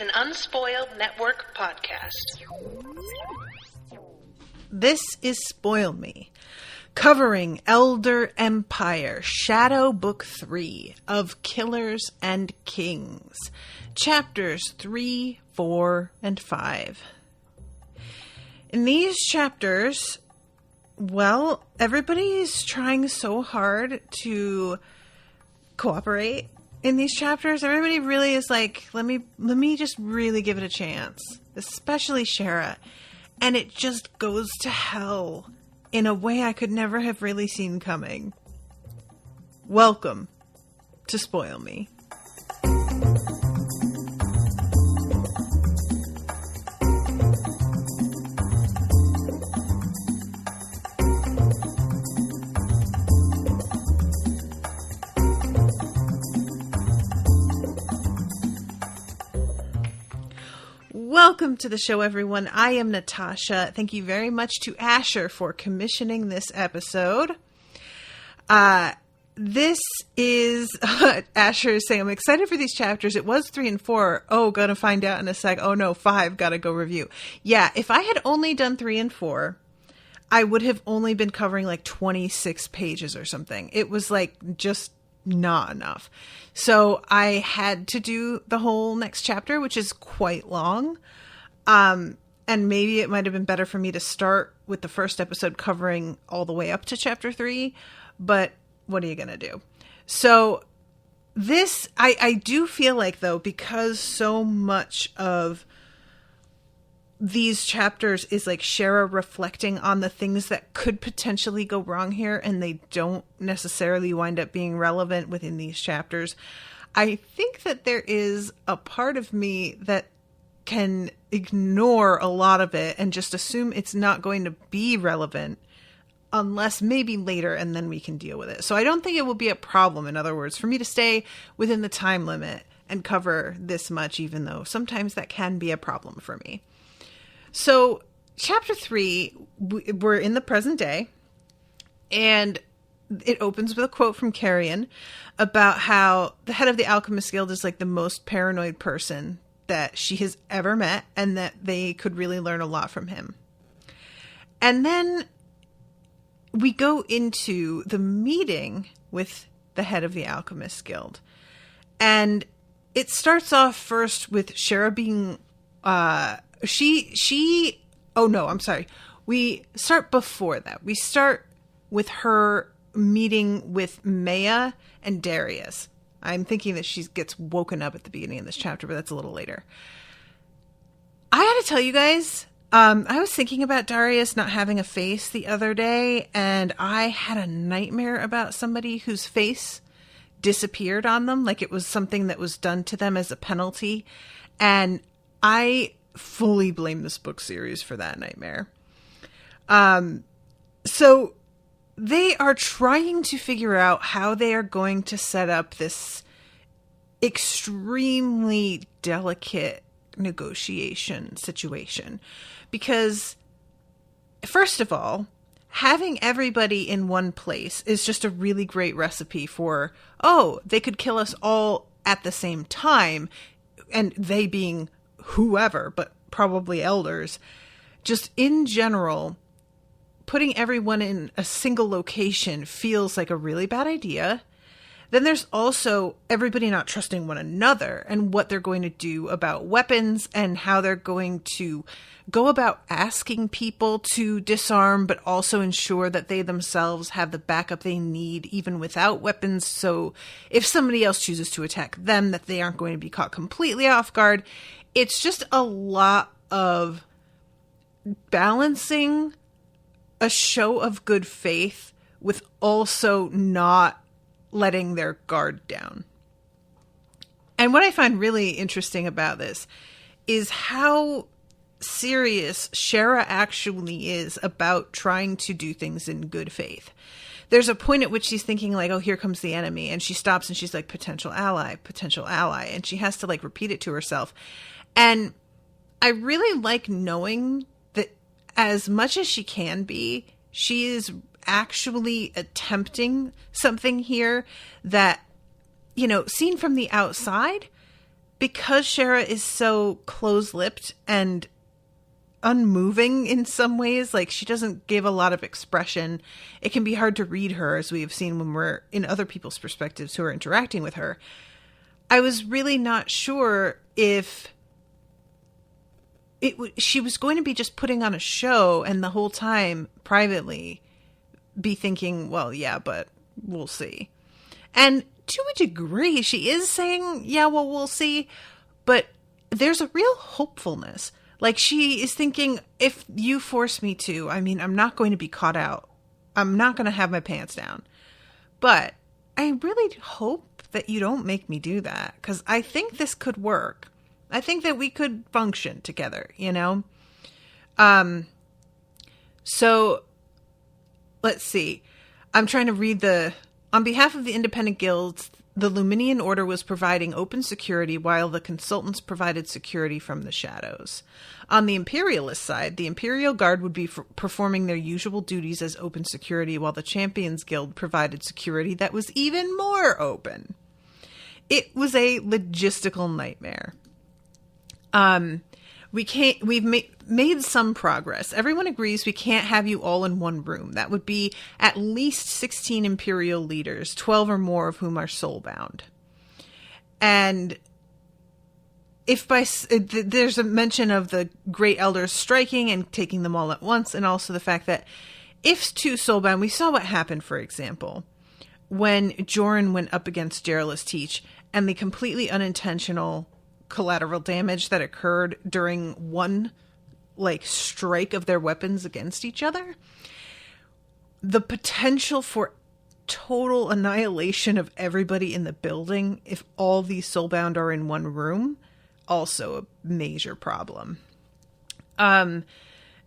an Unspoiled Network podcast. This is Spoil Me, covering Elder Empire, Shadow Book 3 of Killers and Kings, chapters 3, 4, and 5. In these chapters, well, everybody's trying so hard to cooperate in these chapters. Everybody really is like, let me just really give it a chance, especially Shera. And it just goes to hell in a way I could never have really seen coming. Welcome to Spoil Me. Welcome to the show, everyone. I am Natasha. Thank you very much to Asher for commissioning this episode. This is Asher is saying, I'm excited for these chapters. It was 3 and 4. Oh, gonna find out in a sec. Oh no, 5. Gotta go review. Yeah, if I had only done 3 and 4, I would have only been covering like 26 pages or something. It was like just not enough. So I had to do the whole next chapter, which is quite long. And maybe it might have been better for me to start with the first episode covering all the way up to chapter 3, but what are you going to do? So this, I do feel like, though, because so much of these chapters is like Shera reflecting on the things that could potentially go wrong here, and they don't necessarily wind up being relevant within these chapters. I think that there is a part of me that can ignore a lot of it and just assume it's not going to be relevant unless maybe later, and then we can deal with it. So I don't think it will be a problem, in other words, for me to stay within the time limit and cover this much, even though sometimes that can be a problem for me. So, chapter 3, we're in the present day, and it opens with a quote from Carrion about how the head of the Alchemist Guild is like the most paranoid person that she has ever met, and that they could really learn a lot from him. And then we go into the meeting with the head of the Alchemist Guild, and it starts off first with Shera being... We start before that. We start with her meeting with Maya and Darius. I'm thinking that she gets woken up at the beginning of this chapter, but that's a little later. I gotta tell you guys, I was thinking about Darius not having a face the other day, and I had a nightmare about somebody whose face disappeared on them, like it was something that was done to them as a penalty, and I fully blame this book series for that nightmare. So they are trying to figure out how they are going to set up this extremely delicate negotiation situation. Because, first of all, having everybody in one place is just a really great recipe for, oh, they could kill us all at the same time, and they being whoever, but probably elders. Just in general, putting everyone in a single location feels like a really bad idea. Then there's also everybody not trusting one another and what they're going to do about weapons and how they're going to go about asking people to disarm, but also ensure that they themselves have the backup they need even without weapons. So if somebody else chooses to attack them, that they aren't going to be caught completely off guard. It's just a lot of balancing a show of good faith with also not letting their guard down. And what I find really interesting about this is how serious Shera actually is about trying to do things in good faith. There's a point at which she's thinking like, oh, here comes the enemy. And she stops and she's like, potential ally. And she has to like repeat it to herself. And I really like knowing that as much as she can be, she is actually attempting something here that, you know, seen from the outside, because Shera is so close-lipped and unmoving in some ways, like she doesn't give a lot of expression, it can be hard to read her, as we have seen when we're in other people's perspectives who are interacting with her. I was really not sure if she was going to be just putting on a show and the whole time privately be thinking, well, yeah, but we'll see. And to a degree, she is saying, yeah, well, we'll see. But there's a real hopefulness. Like, she is thinking, if you force me to, I mean, I'm not going to be caught out. I'm not going to have my pants down. But I really hope that you don't make me do that, because I think this could work. I think that we could function together, you know? So, let's see. I'm trying to read on behalf of the independent guilds, the Luminian Order was providing open security while the consultants provided security from the shadows. On the Imperialist side, the Imperial Guard would be performing their usual duties as open security, while the Champions Guild provided security that was even more open. It was a logistical nightmare. We've made some progress. Everyone agrees we can't have you all in one room. That would be at least 16 Imperial leaders, 12 or more of whom are soulbound. And there's a mention of the Great Elders striking and taking them all at once, and also the fact that if two soulbound, we saw what happened, for example, when Joran went up against Geraldus Teach, and the completely unintentional collateral damage that occurred during one strike of their weapons against each other. The potential for total annihilation of everybody in the building if all these soulbound are in one room, also a major problem. And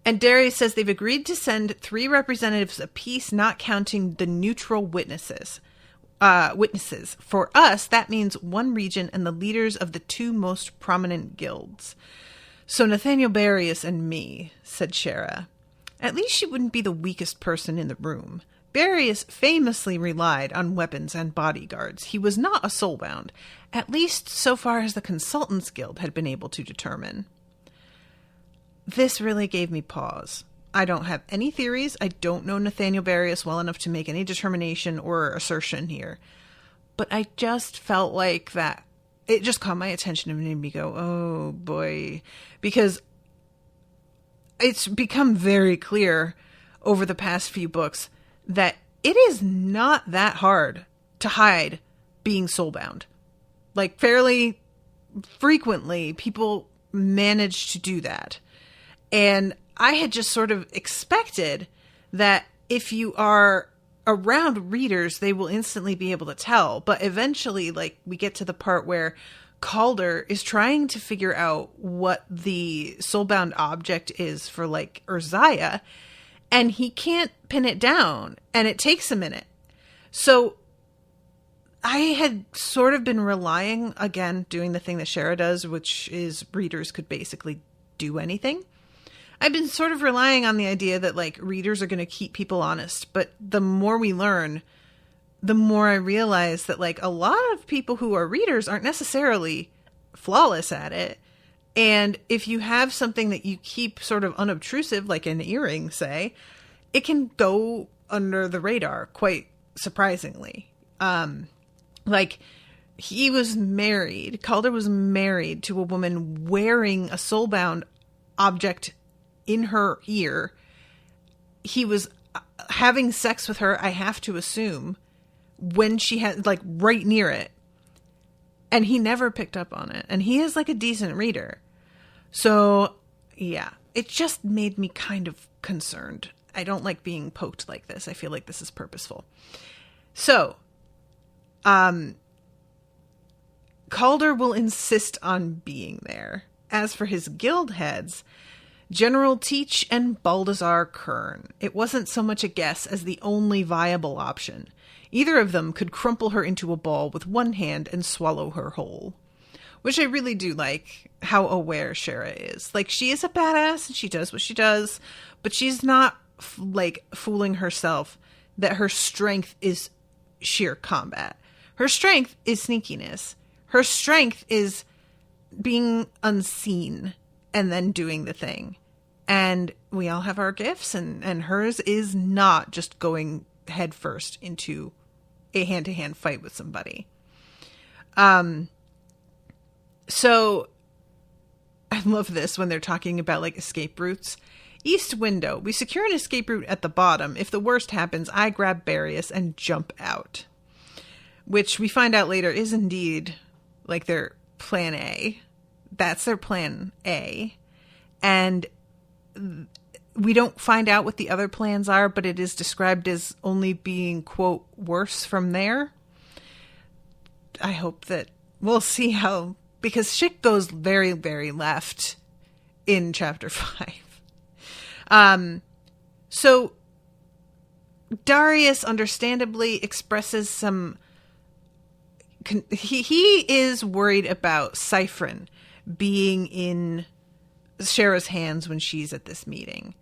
Darius says they've agreed to send 3 representatives apiece, not counting the neutral witnesses. For us, that means 1 region and the leaders of the 2 most prominent guilds. So Nathaniel Barrius and me, said Shera. At least she wouldn't be the weakest person in the room. Barrius famously relied on weapons and bodyguards. He was not a soulbound, at least so far as the Consultants Guild had been able to determine. This really gave me pause. I don't have any theories. I don't know Nathaniel Barrius well enough to make any determination or assertion here. But I just felt like that. It just caught my attention and made me go, oh boy. Because it's become very clear over the past few books that it is not that hard to hide being soulbound. Like, fairly frequently, people manage to do that. And I had just sort of expected that if you are around readers, they will instantly be able to tell. But eventually, we get to the part where Calder is trying to figure out what the soulbound object is for, Urziah, and he can't pin it down, and it takes a minute. So I had sort of been relying, again, doing the thing that Shera does, which is readers could basically do anything. I've been sort of relying on the idea that, readers are going to keep people honest. But the more we learn, the more I realize that, a lot of people who are readers aren't necessarily flawless at it. And if you have something that you keep sort of unobtrusive, like an earring, say, it can go under the radar, quite surprisingly. He was married. Calder was married to a woman wearing a soulbound object in her ear. He was having sex with her, I have to assume, when she had, right near it. And he never picked up on it. And he is, a decent reader. So, yeah, it just made me kind of concerned. I don't like being poked like this. I feel like this is purposeful. So, Calder will insist on being there. As for his guild heads, General Teach and Baldassar Kern, it wasn't so much a guess as the only viable option. Either of them could crumple her into a ball with one hand and swallow her whole. Which I really do like how aware Shera is. She is a badass and she does what she does, but she's not, fooling herself that her strength is sheer combat. Her strength is sneakiness. Her strength is being unseen and then doing the thing. And we all have our gifts, and hers is not just going headfirst into a hand-to-hand fight with somebody. So I love this when they're talking about like escape routes. East window. We secure an escape route at the bottom. If the worst happens, I grab Barrius and jump out. Which we find out later is indeed like their plan A. That's their plan A. And we don't find out what the other plans are, but it is described as only being, quote, worse from there. I hope that we'll see how, because shit goes very, very left in chapter 5. So Darius understandably expresses some, he is worried about Cyphrin being in Shera's hands when she's at this meeting.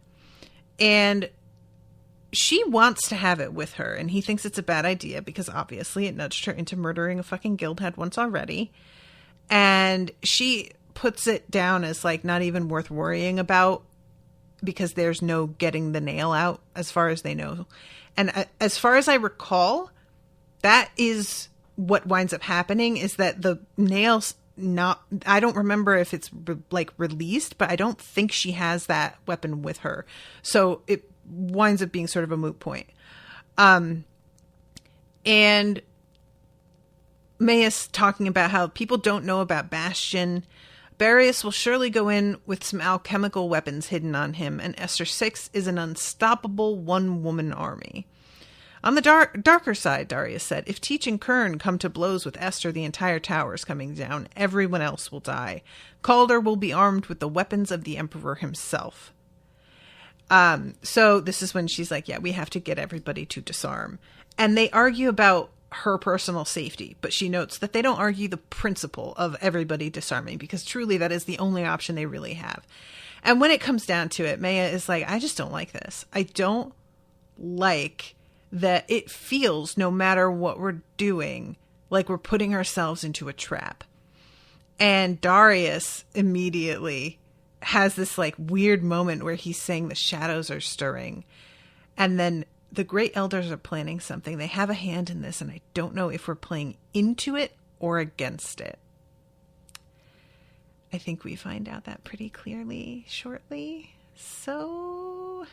And she wants to have it with her, and he thinks it's a bad idea because obviously it nudged her into murdering a fucking guildhead once already. And she puts it down as like not even worth worrying about because there's no getting the nail out as far as they know. And as far as I recall, that is what winds up happening, is that the nails not, I don't remember if it's like released, but I don't think she has that weapon with her. So it winds up being sort of a moot point. And Maia's talking about how people don't know about Bastion. Barrius will surely go in with some alchemical weapons hidden on him, and Esther 6 is an unstoppable one-woman army. On the darker side, Darius said, if Teach and Kern come to blows with Esther, the entire tower is coming down. Everyone else will die. Calder will be armed with the weapons of the Emperor himself. So this is when she's like, yeah, we have to get everybody to disarm. And they argue about her personal safety, but she notes that they don't argue the principle of everybody disarming, because truly that is the only option they really have. And when it comes down to it, Maia is like, I just don't like this. I don't like that it feels, no matter what we're doing, like we're putting ourselves into a trap. And Darius immediately has this like weird moment where he's saying the shadows are stirring. And then the Great Elders are planning something. They have a hand in this, and I don't know if we're playing into it or against it. I think we find out that pretty clearly shortly. So,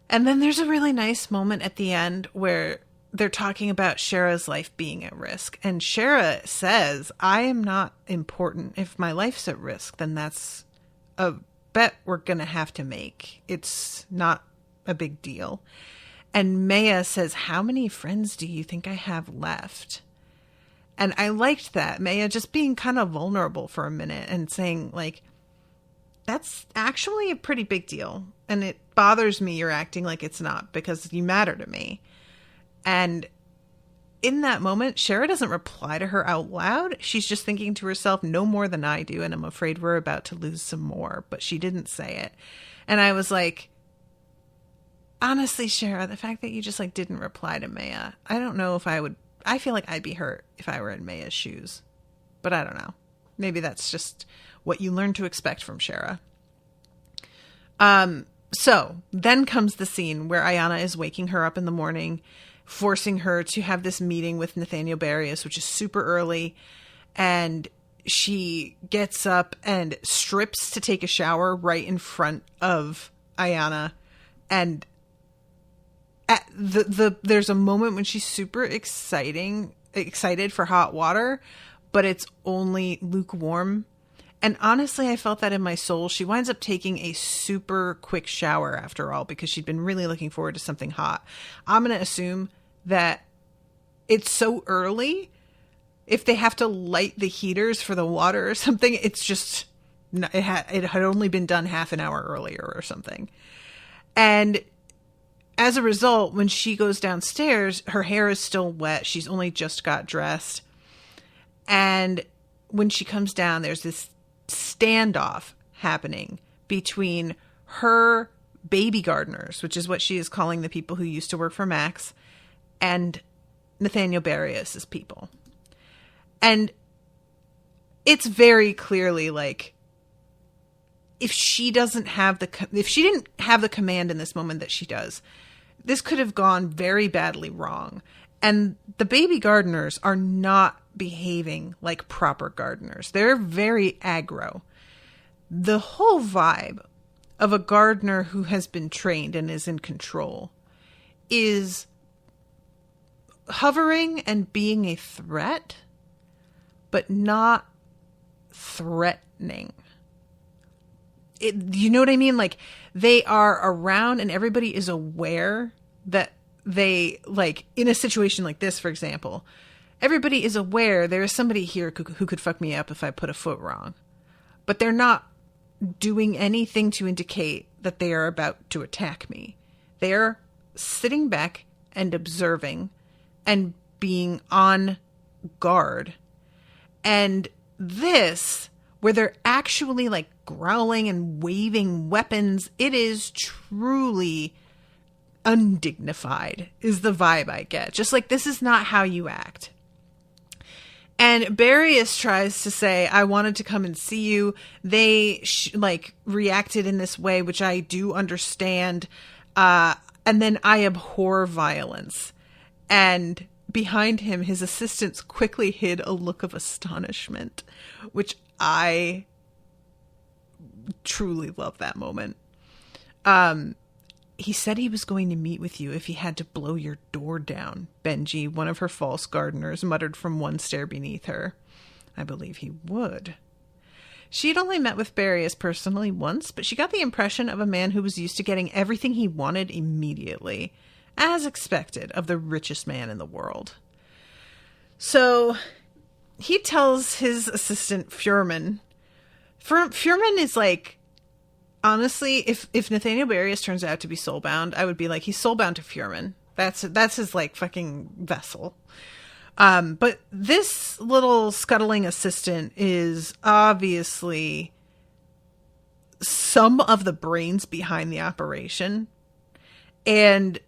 and then there's a really nice moment at the end where they're talking about Shera's life being at risk. And Shera says, I am not important. If my life's at risk, then that's a bet we're going to have to make. It's not a big deal. And Maia says, how many friends do you think I have left? And I liked that. Maia just being kind of vulnerable for a minute and saying, like, that's actually a pretty big deal. And it bothers me you're acting like it's not, because you matter to me. And in that moment, Shera doesn't reply to her out loud. She's just thinking to herself, no more than I do, and I'm afraid we're about to lose some more. But she didn't say it. And I was like, honestly, Shera, the fact that you just like didn't reply to Maia, I don't know if I would. I feel like I'd be hurt if I were in Maia's shoes, but I don't know. Maybe that's just what you learn to expect from Shera. So then comes the scene where Ayana is waking her up in the morning, forcing her to have this meeting with Nathaniel Barrius, which is super early, and she gets up and strips to take a shower right in front of Ayana, and there's a moment when she's super excited for hot water, but it's only lukewarm. And honestly, I felt that in my soul. She winds up taking a super quick shower after all, because she'd been really looking forward to something hot. I'm going to assume that it's so early. If they have to light the heaters for the water or something, it's just, it had only been done half an hour earlier or something. And as a result, when she goes downstairs, her hair is still wet. She's only just got dressed. And when she comes down, there's this standoff happening between her baby gardeners, which is what she is calling the people who used to work for Max, and Nathaniel Barrius' people. And it's very clearly like, if she didn't have the command in this moment that she does, this could have gone very badly wrong. And the baby gardeners are not behaving like proper gardeners. They're very aggro. The whole vibe of a gardener who has been trained and is in control is hovering and being a threat, but not threatening. You know what I mean? Like, they are around and everybody is aware that they, like, in a situation like this, for example, everybody is aware there is somebody here who could fuck me up if I put a foot wrong. But they're not doing anything to indicate that they are about to attack me. They're sitting back and observing and being on guard. And this, where they're actually like growling and waving weapons, it is truly undignified, is the vibe I get. Just like, this is not how you act. And Barius tries to say, I wanted to come and see you. They reacted in this way, which I do understand. And then I abhor violence. And behind him, his assistants quickly hid a look of astonishment, which I truly love that moment. He said he was going to meet with you if he had to blow your door down, Benji, one of her false gardeners, muttered from one stair beneath her. I believe he would. She'd only met with Barius personally once, but she got the impression of a man who was used to getting everything he wanted immediately, as expected of the richest man in the world. So he tells his assistant, Furman. Furman is like, honestly, if Nathaniel Barius turns out to be soulbound, I would be like, he's soulbound to Furman. That's his like fucking vessel. But this little scuttling assistant is obviously some of the brains behind the operation. And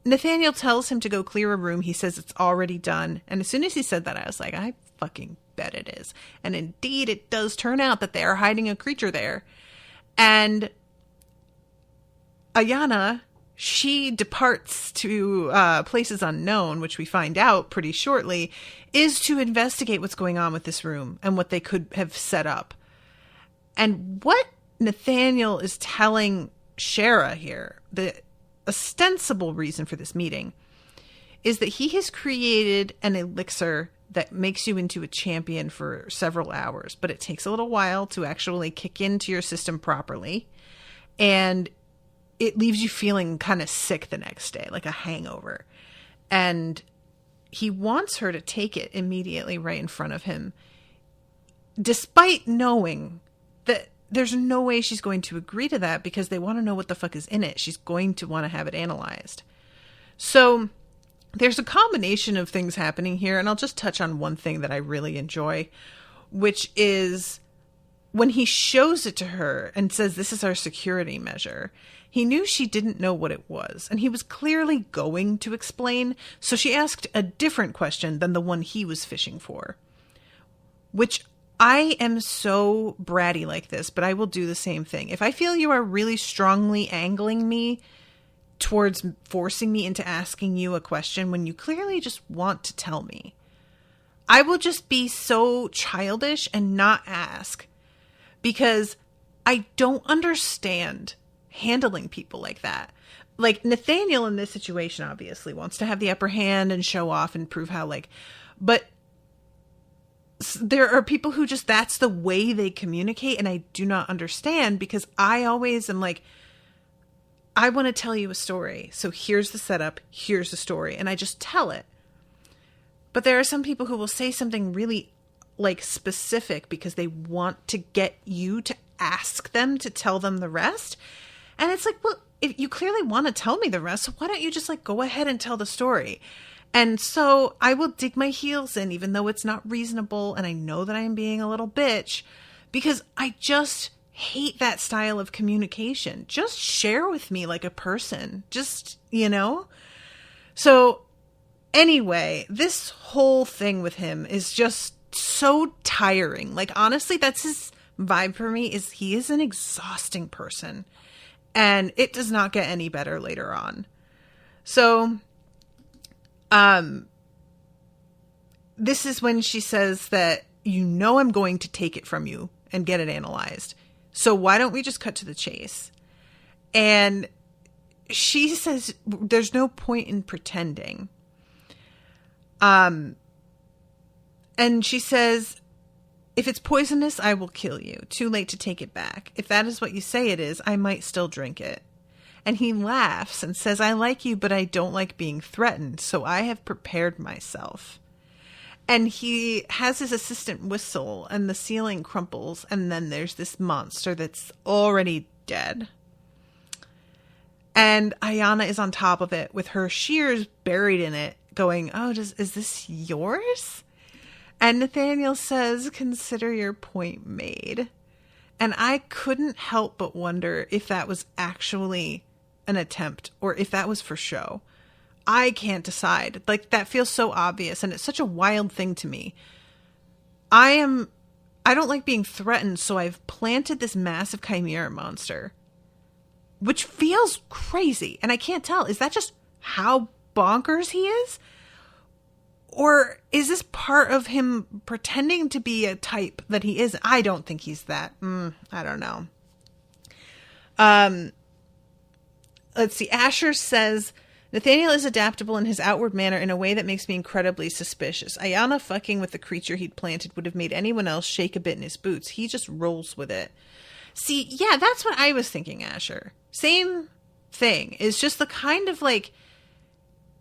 Nathaniel tells him to go clear a room. He says it's already done. And as soon as he said that, I was like, I fucking bet it is. And indeed, it does turn out that they are hiding a creature there. And Ayana, she departs to places unknown, which we find out pretty shortly, is to investigate what's going on with this room and what they could have set up. And what Nathaniel is telling Shera here, the ostensible reason for this meeting, is that he has created an elixir that makes you into a champion for several hours, but it takes a little while to actually kick into your system properly. And it leaves you feeling kind of sick the next day, like a hangover. And he wants her to take it immediately right in front of him, despite knowing that there's no way she's going to agree to that because they want to know what the fuck is in it. She's going to want to have it analyzed. So there's a combination of things happening here, and I'll just touch on one thing that I really enjoy, which is when he shows it to her and says, this is our security measure. He knew she didn't know what it was, and he was clearly going to explain, so she asked a different question than the one he was fishing for, which I am so bratty like this, but I will do the same thing. If I feel you are really strongly angling me towards forcing me into asking you a question when you clearly just want to tell me, I will just be so childish and not ask, because I don't understand handling people like that. Like, Nathaniel in this situation obviously wants to have the upper hand and show off and prove how, like, but there are people who just, that's the way they communicate, and I do not understand, because I always am like, I want to tell you a story, so here's the setup, here's the story, and I just tell it. But there are some people who will say something really, like, specific because they want to get you to ask them to tell them the rest. And it's like, well, if you clearly want to tell me the rest, so why don't you just, like, go ahead and tell the story? And so I will dig my heels in, even though it's not reasonable, and I know that I am being a little bitch, because I just hate that style of communication. Just share with me like a person. Just, you know? So Anyway, this whole thing with him is just so tiring. Like, honestly, that's his vibe for me, is he is an exhausting person. And it does not get any better later on. So, this is when she says that, I'm going to take it from you and get it analyzed. So why don't we just cut to the chase? And she says there's no point in pretending. And she says, if it's poisonous, I will kill you. Too late to take it back. If that is what you say it is, I might still drink it. And he laughs and says, I like you, but I don't like being threatened, so I have prepared myself. And he has his assistant whistle, and the ceiling crumples, and then there's this monster that's already dead. And Ayana is on top of it with her shears buried in it, going, is this yours? And Nathaniel says, consider your point made. And I couldn't help but wonder if that was actually an attempt or if that was for show. I can't decide. Like, that feels so obvious, and it's such a wild thing to me. I don't like being threatened, so I've planted this massive chimera monster, which feels crazy. And I can't tell, is that just how bonkers he is? Or is this part of him pretending to be a type that he isn't? I don't think he's that. I don't know. Let's see. Asher says, Nathaniel is adaptable in his outward manner in a way that makes me incredibly suspicious. Ayana fucking with the creature he'd planted would have made anyone else shake a bit in his boots. He just rolls with it. See, yeah, that's what I was thinking, Asher. Same thing. It's just the kind of like,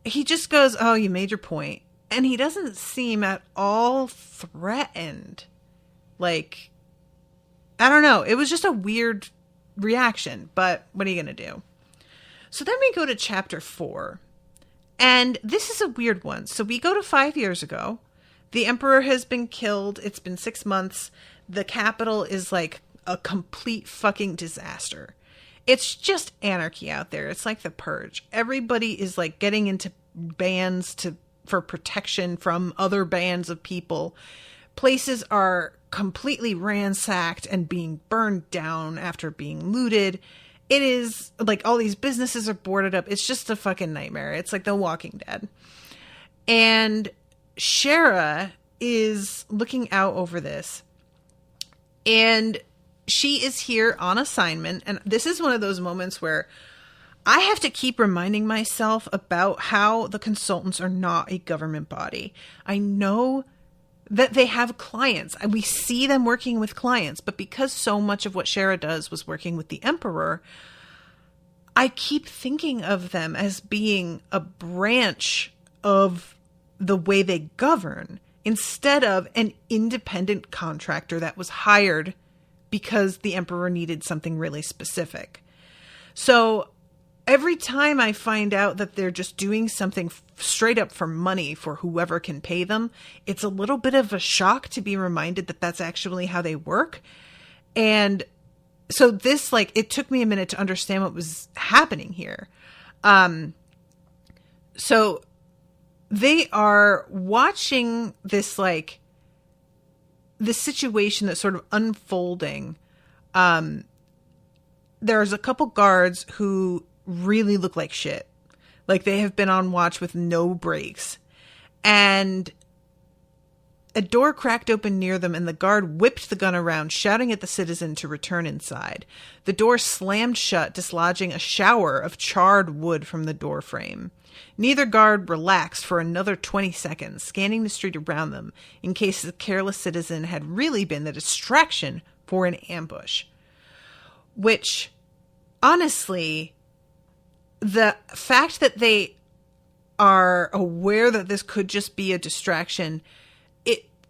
he just goes, oh, you made your point. And he doesn't seem at all threatened. Like, I don't know. It was just a weird reaction, but what are you going to do? So then we go to chapter 4. And this is a weird one. So we go to 5 years ago. The emperor has been killed. It's been 6 months. The capital is like a complete fucking disaster. It's just anarchy out there. It's like the purge. Everybody is like getting into bands for protection from other bands of people. Places are completely ransacked and being burned down after being looted. It is like all these businesses are boarded up. It's just a fucking nightmare. It's like The Walking Dead. And Shera is looking out over this. And she is here on assignment. And this is one of those moments where I have to keep reminding myself about how the consultants are not a government body. I know that they have clients and we see them working with clients, but because so much of what Shera does was working with the emperor, I keep thinking of them as being a branch of the way they govern instead of an independent contractor that was hired because the emperor needed something really specific. So every time I find out that they're just doing something straight up for money for whoever can pay them, it's a little bit of a shock to be reminded that that's actually how they work. And so this, like, it took me a minute to understand what was happening here. So they are watching this, like, this situation that's sort of unfolding. There's a couple guards who really look like shit. Like they have been on watch with no breaks. And a door cracked open near them and the guard whipped the gun around, shouting at the citizen to return inside. The door slammed shut, dislodging a shower of charred wood from the door frame. Neither guard relaxed for another 20 seconds, scanning the street around them in case the careless citizen had really been the distraction for an ambush. Which, honestly, the fact that they are aware that this could just be a distraction,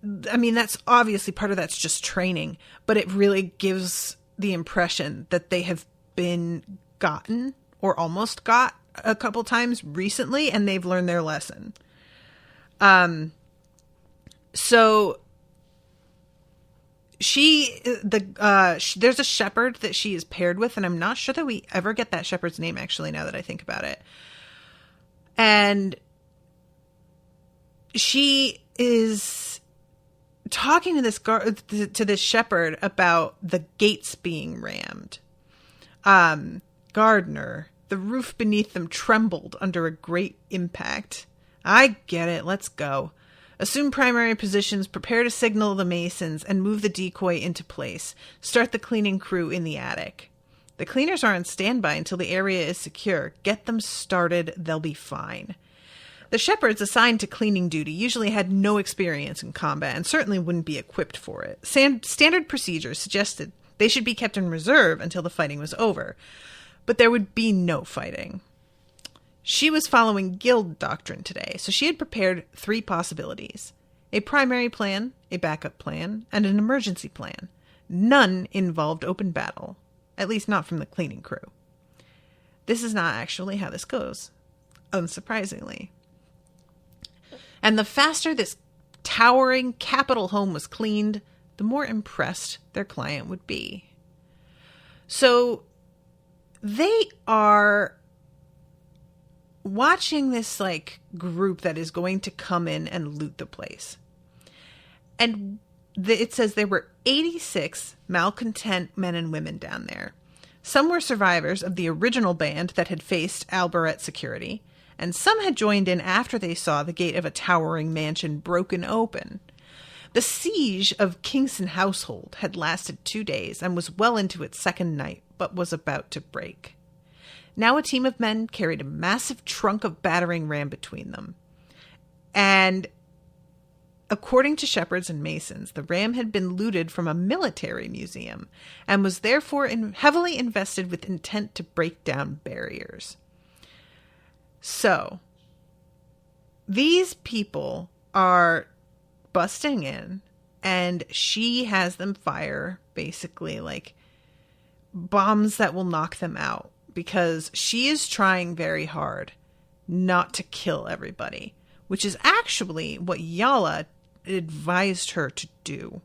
that's obviously part of that's just training, but it really gives the impression that they have been gotten or almost got a couple times recently and they've learned their lesson. So there's a shepherd that she is paired with, and I'm not sure that we ever get that shepherd's name actually, now that I think about it. And she is talking to this shepherd about the gates being rammed. Gardner, the roof beneath them trembled under a great impact. I get it. Let's go. Assume primary positions, prepare to signal the masons, and move the decoy into place. Start the cleaning crew in the attic. The cleaners are on standby until the area is secure. Get them started. They'll be fine. The shepherds assigned to cleaning duty usually had no experience in combat and certainly wouldn't be equipped for it. Standard procedures suggested they should be kept in reserve until the fighting was over, but there would be no fighting. She was following guild doctrine today, so she had prepared 3 possibilities: a primary plan, a backup plan, and an emergency plan. None involved open battle, at least not from the cleaning crew. This is not actually how this goes, unsurprisingly. And the faster this towering capital home was cleaned, the more impressed their client would be. So they are watching this group that is going to come in and loot the place. And it says there were 86 malcontent men and women down there. Some were survivors of the original band that had faced albeit security, and some had joined in after they saw the gate of a towering mansion broken open. The siege of Kingston Household had lasted 2 days and was well into its second night, but was about to break. Now a team of men carried a massive trunk of battering ram between them. And according to shepherds and masons, the ram had been looted from a military museum and was therefore heavily invested with intent to break down barriers. So, these people are busting in, and she has them fire basically bombs that will knock them out, because she is trying very hard not to kill everybody, which is actually what Yala advised her to do.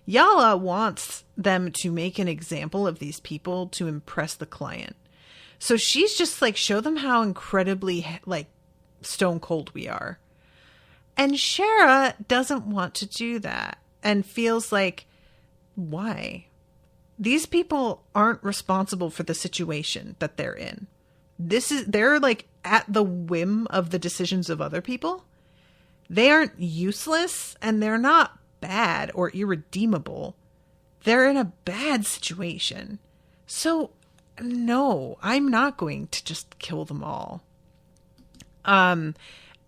Yala wants them to make an example of these people to impress the client. So she's just show them how incredibly stone cold we are. And Shera doesn't want to do that and feels why? These people aren't responsible for the situation that they're in. They're at the whim of the decisions of other people. They aren't useless, and they're not bad or irredeemable. They're in a bad situation. So, no, I'm not going to just kill them all. And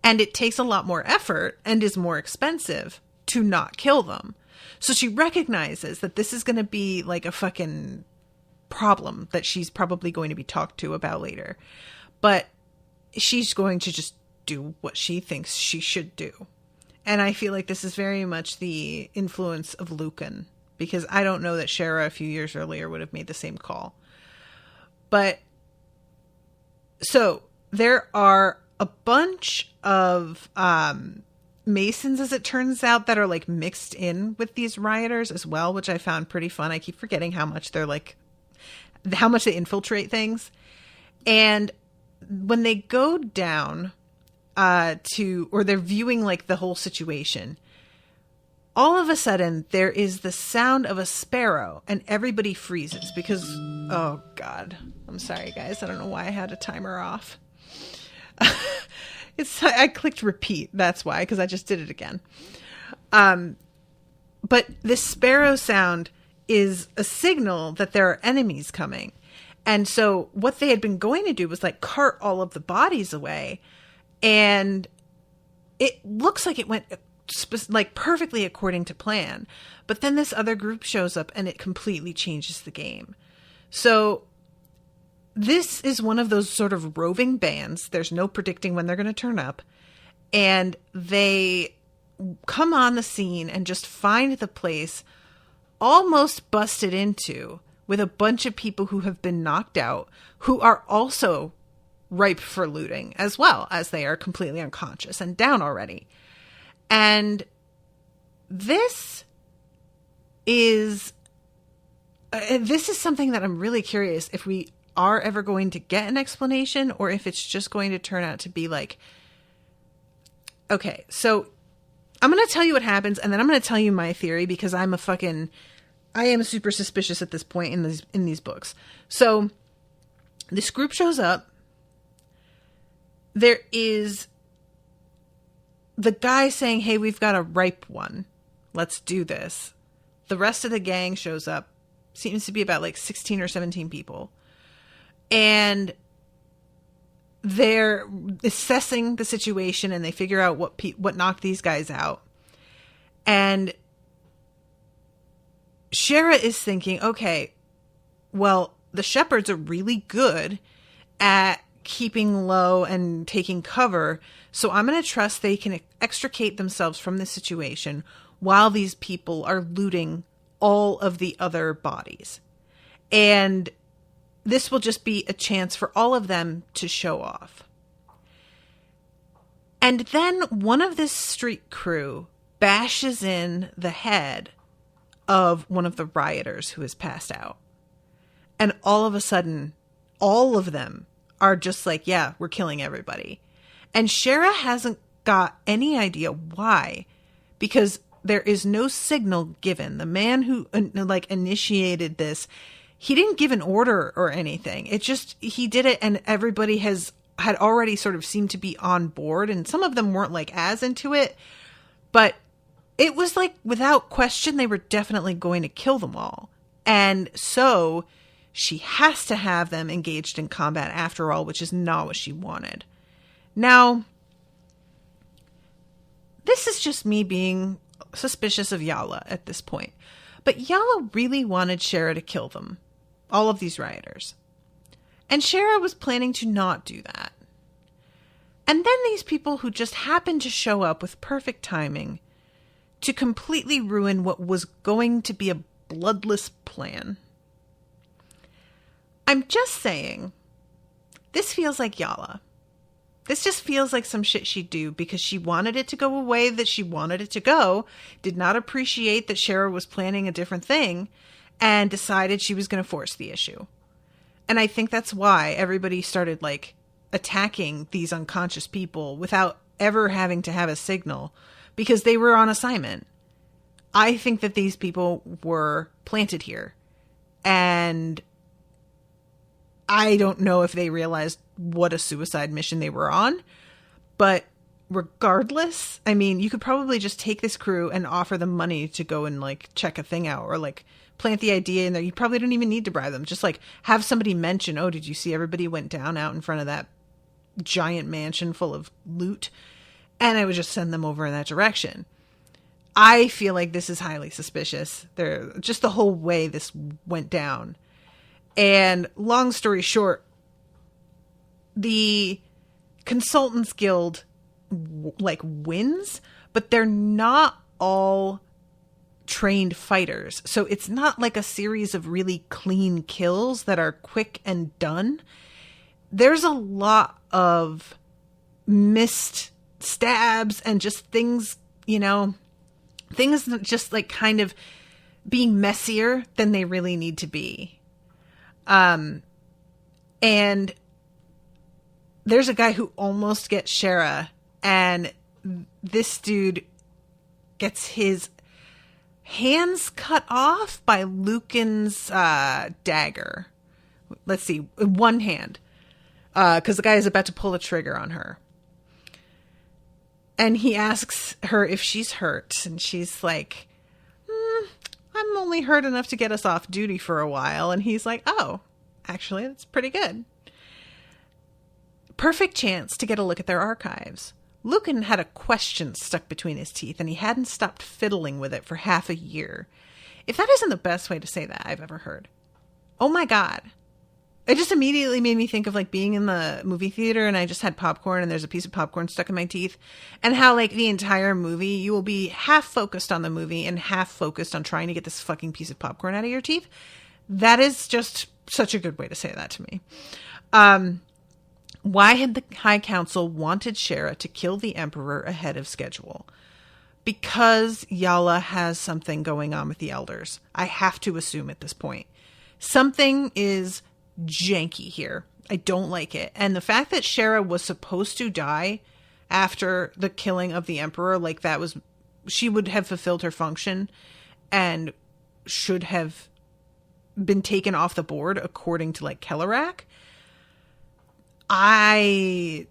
it takes a lot more effort and is more expensive to not kill them. So she recognizes that this is going to be a fucking problem that she's probably going to be talked to about later. But she's going to just do what she thinks she should do. And I feel like this is very much the influence of Lucan, because I don't know that Shera a few years earlier would have made the same call. But so there are a bunch of Masons, as it turns out, that are mixed in with these rioters as well, which I found pretty fun. I keep forgetting how much they're how much they infiltrate things. And when they go down or they're viewing the whole situation, all of a sudden there is the sound of a sparrow and everybody freezes because, oh God, I'm sorry guys. I don't know why I had a timer off. I clicked repeat. That's why, because I just did it again. But this sparrow sound is a signal that there are enemies coming. And so what they had been going to do was cart all of the bodies away. And it looks like it went perfectly according to plan. But then this other group shows up and it completely changes the game. So this is one of those sort of roving bands. There's no predicting when they're going to turn up. And they come on the scene and just find the place almost busted into with a bunch of people who have been knocked out, who are also ripe for looting, as well as they are completely unconscious and down already. And this is something that I'm really curious if we are ever going to get an explanation, or if it's just going to turn out to be Okay, so I'm going to tell you what happens, and then I'm going to tell you my theory, because I am super suspicious at this point in these books. So this group shows up. There is the guy saying, hey, we've got a ripe one. Let's do this. The rest of the gang shows up. Seems to be about like 16 or 17 people. And they're assessing the situation, and they figure out what knocked these guys out. And Shera is thinking, okay, well, the shepherds are really good at keeping low and taking cover, so I'm going to trust they can extricate themselves from this situation while these people are looting all of the other bodies. And this will just be a chance for all of them to show off. And then one of this street crew bashes in the head of one of the rioters who has passed out. And all of a sudden, all of them are just like, yeah, we're killing everybody. And Shera hasn't got any idea why, because there is no signal given. The man who initiated this, he didn't give an order or anything. It just, he did it, and everybody had already sort of seemed to be on board, and some of them weren't like as into it, but it was like without question they were definitely going to kill them all. And so she has to have them engaged in combat after all, which is not what she wanted. Now, this is just me being suspicious of Yala at this point. But Yala really wanted Shera to kill them, all of these rioters. And Shera was planning to not do that. And then these people who just happened to show up with perfect timing to completely ruin what was going to be a bloodless plan. I'm just saying, this feels like Yala. This just feels like some shit she'd do because she wanted it to go away that she wanted it to go, did not appreciate that Shera was planning a different thing, and decided she was going to force the issue. And I think that's why everybody started, like, attacking these unconscious people without ever having to have a signal, because they were on assignment. I think that these people were planted here, and I don't know if they realized what a suicide mission they were on, but regardless, I mean, you could probably just take this crew and offer them money to go and like check a thing out, or like plant the idea in there. You probably don't even need to bribe them. Just like have somebody mention, oh, did you see everybody went down out in front of that giant mansion full of loot? And I would just send them over in that direction. I feel like this is highly suspicious. Just the whole way this went down. And long story short, the Consultants Guild like wins, but they're not all trained fighters. So it's not like a series of really clean kills that are quick and done. There's a lot of missed stabs and just things, things that just like kind of being messier than they really need to be. And there's a guy who almost gets Shera, and this dude gets his hands cut off by Lucan's dagger. Let's see, one hand, because the guy is about to pull the trigger on her. And he asks her if she's hurt, and she's like, I'm only hurt enough to get us off duty for a while. And he's like, oh, actually, that's pretty good. Perfect chance to get a look at their archives. Lucan had a question stuck between his teeth, and he hadn't stopped fiddling with it for half a year. If that isn't the best way to say that I've ever heard. Oh my God. It just immediately made me think of like being in the movie theater and I just had popcorn and there's a piece of popcorn stuck in my teeth, and how like the entire movie you will be half focused on the movie and half focused on trying to get this fucking piece of popcorn out of your teeth. That is just such a good way to say that to me. Why had the High Council wanted Shera to kill the Emperor ahead of schedule? Because Yala has something going on with the elders. I have to assume at this point. Something is janky here. I don't like it. And the fact that Shera was supposed to die after the killing of the Emperor. Like, that was, she would have fulfilled her function and should have been taken off the board according to, like, Kellerak. I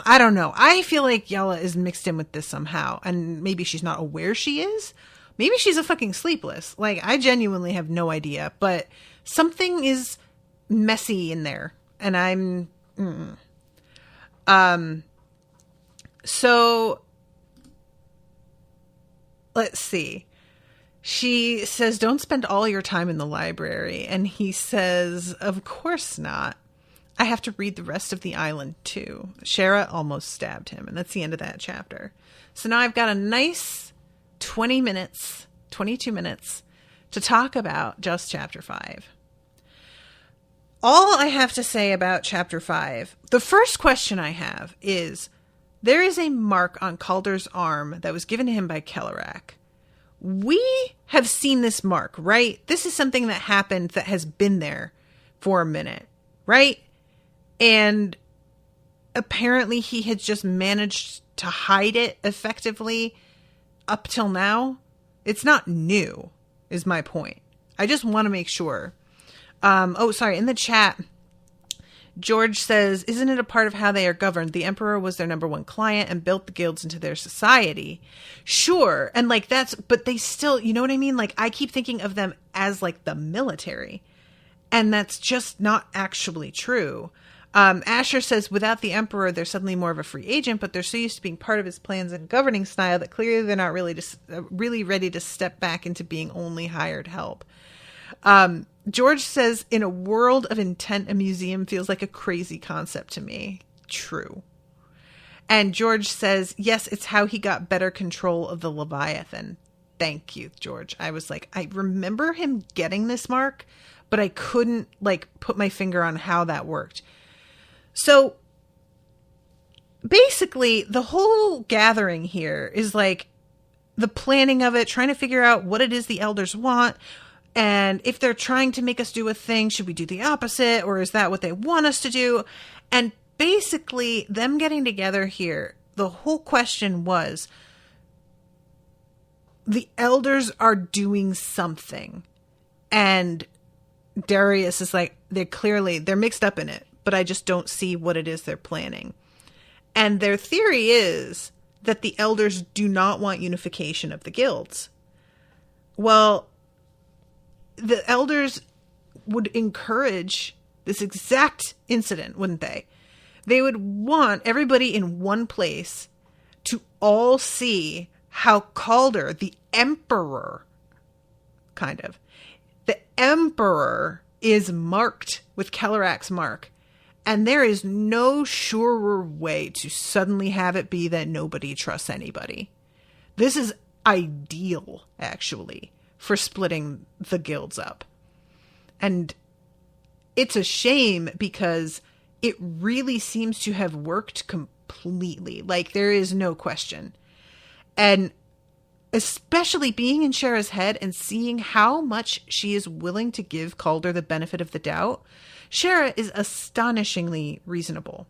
don't know. I feel like Yella is mixed in with this somehow, and maybe she's not aware she is. Maybe she's a fucking sleepless. Like, I genuinely have no idea, but something is messy in there, and I'm... So, let's see. She says, don't spend all your time in the library, and he says, of course not. I have to read the rest of the island, too. Shera almost stabbed him, and that's the end of that chapter. So now I've got a nice 22 minutes to talk about just chapter 5. All I have to say about chapter 5, the first question I have is, there is a mark on Calder's arm that was given to him by Kellerak. We have seen this mark, right? This is something that happened that has been there for a minute, right? And apparently he had just managed to hide it effectively up till now. It's not new, is my point. I just want to make sure. In the chat, George says, isn't it a part of how they are governed? The Emperor was their number one client and built the guilds into their society. Sure. And like, but they still, you know what I mean? Like, I keep thinking of them as like the military, and that's just not actually true. Asher says, without the Emperor, they're suddenly more of a free agent, but they're so used to being part of his plans and governing style that clearly they're not really ready to step back into being only hired help. George says, in a world of intent, a museum feels like a crazy concept to me. True. And George says, yes, it's how he got better control of the Leviathan. Thank you, George. I was like, I remember him getting this mark, but I couldn't like put my finger on how that worked. So basically the whole gathering here is like the planning of it, trying to figure out what it is the elders want. And if they're trying to make us do a thing, should we do the opposite? Or is that what they want us to do? And basically them getting together here, the whole question was, the elders are doing something. And Darius is like, they're mixed up in it, but I just don't see what it is they're planning. And their theory is that the elders do not want unification of the guilds. Well, the elders would encourage this exact incident, wouldn't they? They would want everybody in one place to all see how Calder, the Emperor, the Emperor is marked with Kellerak's mark. And there is no surer way to suddenly have it be that nobody trusts anybody. This is ideal, actually, for splitting the guilds up. And it's a shame because it really seems to have worked completely. Like, there is no question. And especially being in Shera's head and seeing how much she is willing to give Calder the benefit of the doubt, Shera is astonishingly reasonable.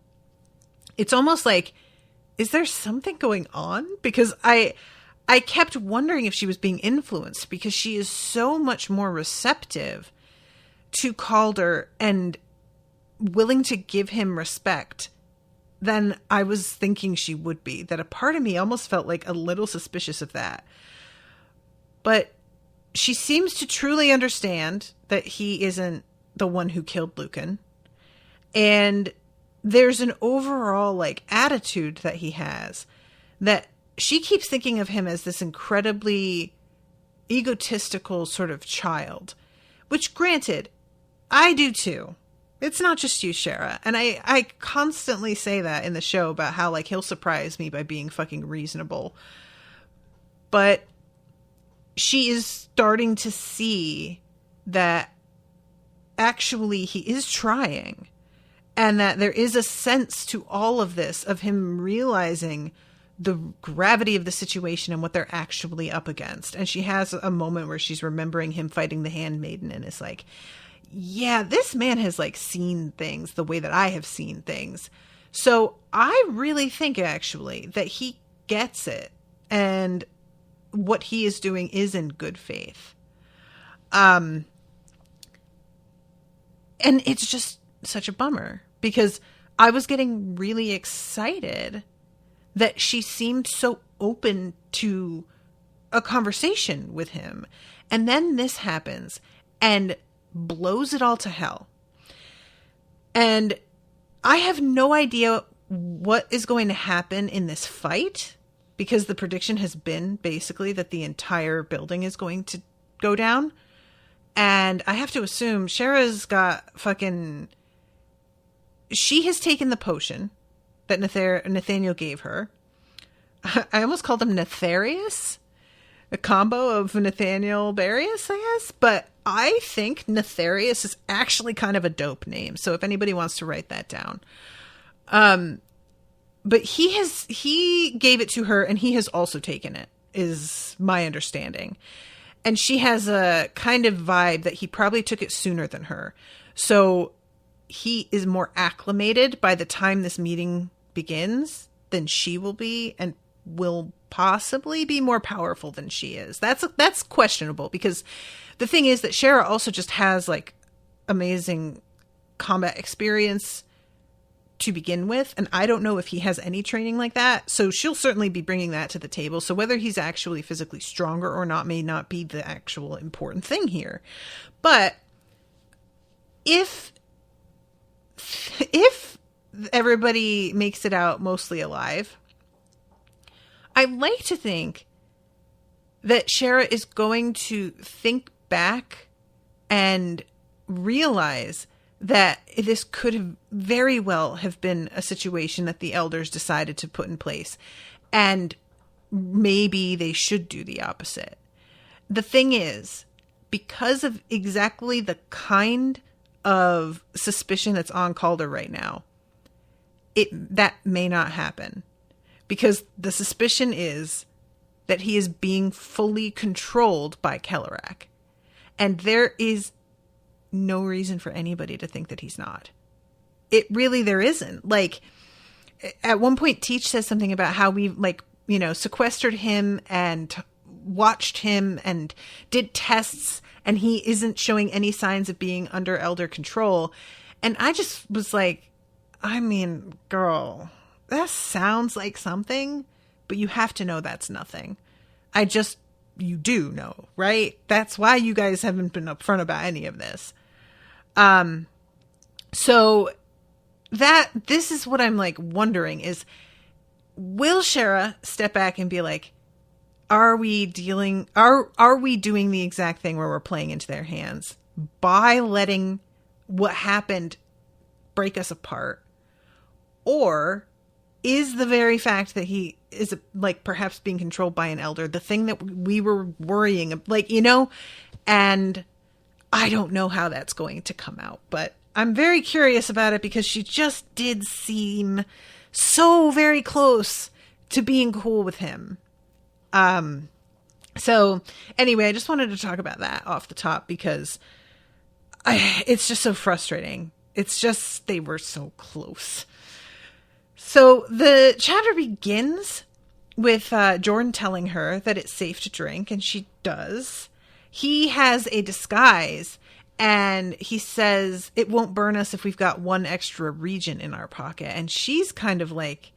It's almost like, is there something going on? Because I kept wondering if she was being influenced, because she is so much more receptive to Calder and willing to give him respect than I was thinking she would be. That a part of me almost felt like a little suspicious of that. But she seems to truly understand that he isn't the one who killed Lucan. And there's an overall like attitude that he has that she keeps thinking of him as this incredibly egotistical sort of child, which granted, I do too. It's not just you, Shera. And I constantly say that in the show about how like he'll surprise me by being fucking reasonable. But she is starting to see that actually he is trying, and that there is a sense to all of this of him realizing the gravity of the situation and what they're actually up against. And she has a moment where she's remembering him fighting the handmaiden and is like, yeah, this man has like seen things the way that I have seen things. So I really think, actually, that he gets it. And what he is doing is in good faith. And it's just such a bummer, because I was getting really excited that she seemed so open to a conversation with him. And then this happens and blows it all to hell. And I have no idea what is going to happen in this fight, because the prediction has been basically that the entire building is going to go down. And I have to assume Shera's got fucking... She has taken the potion that Nathaniel gave her. I almost called him Nefarious. A combo of Nathaniel Barius, I guess. But I think Nefarious is actually kind of a dope name. So if anybody wants to write that down. But he gave it to her, and he has also taken it, is my understanding. And she has a kind of vibe that he probably took it sooner than her. So he is more acclimated by the time this meeting begins than she will be, and will possibly be more powerful than she is. That's questionable, because the thing is that Shera also just has like amazing combat experience to begin with, and I don't know if he has any training like that. So she'll certainly be bringing that to the table. So whether he's actually physically stronger or not may not be the actual important thing here. But if everybody makes it out mostly alive, I like to think that Shera is going to think back and realize that this could have very well have been a situation that the elders decided to put in place. And maybe they should do the opposite. The thing is, because of exactly the kind of suspicion that's on Calder right now, that may not happen. Because the suspicion is that he is being fully controlled by Kellerak. And there is no reason for anybody to think that he's not. There isn't. Like, at one point, Teach says something about how we, sequestered him and watched him and did tests, and he isn't showing any signs of being under elder control. And I just was like, I mean, girl, that sounds like something, but you have to know that's nothing. You do know, right? That's why you guys haven't been upfront about any of this. So this is what I'm like wondering is, will Shera step back and be like, are we doing the exact thing where we're playing into their hands by letting what happened break us apart? Or is the very fact that he is perhaps being controlled by an elder the thing that we were worrying, and I don't know how that's going to come out, but I'm very curious about it, because she just did seem so very close to being cool with him. So anyway, I just wanted to talk about that off the top, because it's just so frustrating. It's just, they were so close. So the chapter begins with Jordan telling her that it's safe to drink, and she does. He has a disguise, and he says it won't burn us if we've got one extra regent in our pocket. And she's kind of like,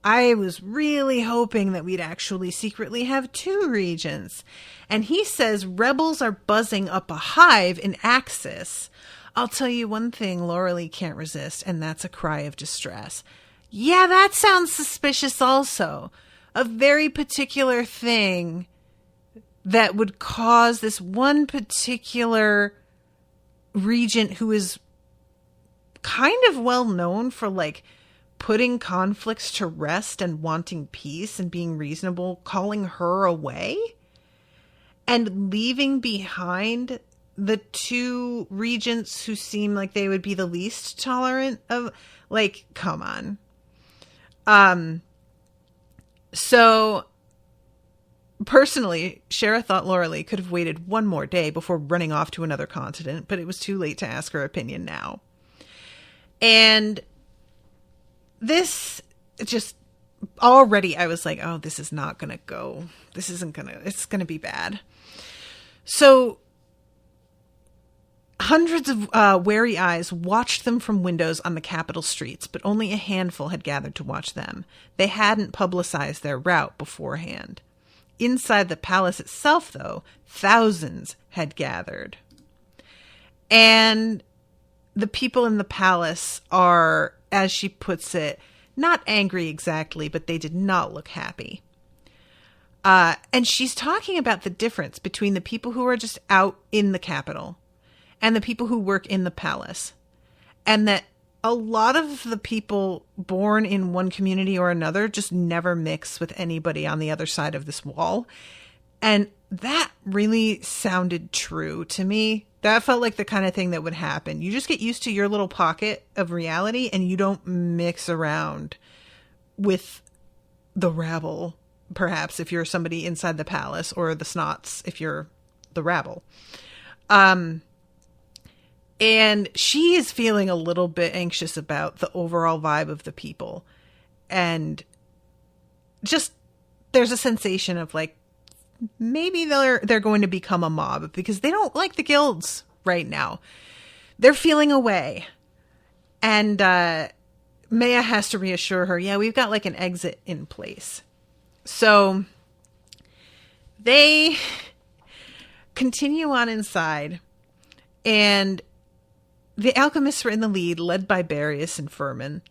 I was really hoping that we'd actually secretly have 2 regents. And he says rebels are buzzing up a hive in Axis. I'll tell you one thing Loralee can't resist, and that's a cry of distress. Yeah, that sounds suspicious also. A very particular thing that would cause this one particular regent, who is kind of well known for putting conflicts to rest and wanting peace and being reasonable, calling her away and leaving behind the 2 regents who seem like they would be the least tolerant of, come on. So personally, Shera thought Loralee could have waited one more day before running off to another continent, but it was too late to ask her opinion now. And this just already I was like, oh, this is not going to go. This isn't going to, it's going to be bad. So hundreds of wary eyes watched them from windows on the capital streets, but only a handful had gathered to watch them. They hadn't publicized their route beforehand. Inside the palace itself, though, thousands had gathered. And the people in the palace are, as she puts it, not angry exactly, but they did not look happy. And she's talking about the difference between the people who are just out in the capital and the people who work in the palace. And that a lot of the people born in one community or another just never mix with anybody on the other side of this wall. And that really sounded true to me. That felt like the kind of thing that would happen. You just get used to your little pocket of reality and you don't mix around with the rabble, perhaps, if you're somebody inside the palace, or the snots if you're the rabble. And she is feeling a little bit anxious about the overall vibe of the people. And just, there's a sensation of like, maybe they're going to become a mob because they don't like the guilds right now. They're feeling away. And Maya has to reassure her, yeah, we've got like an exit in place. So they continue on inside, and the alchemists were in the lead, led by Barius and Furman.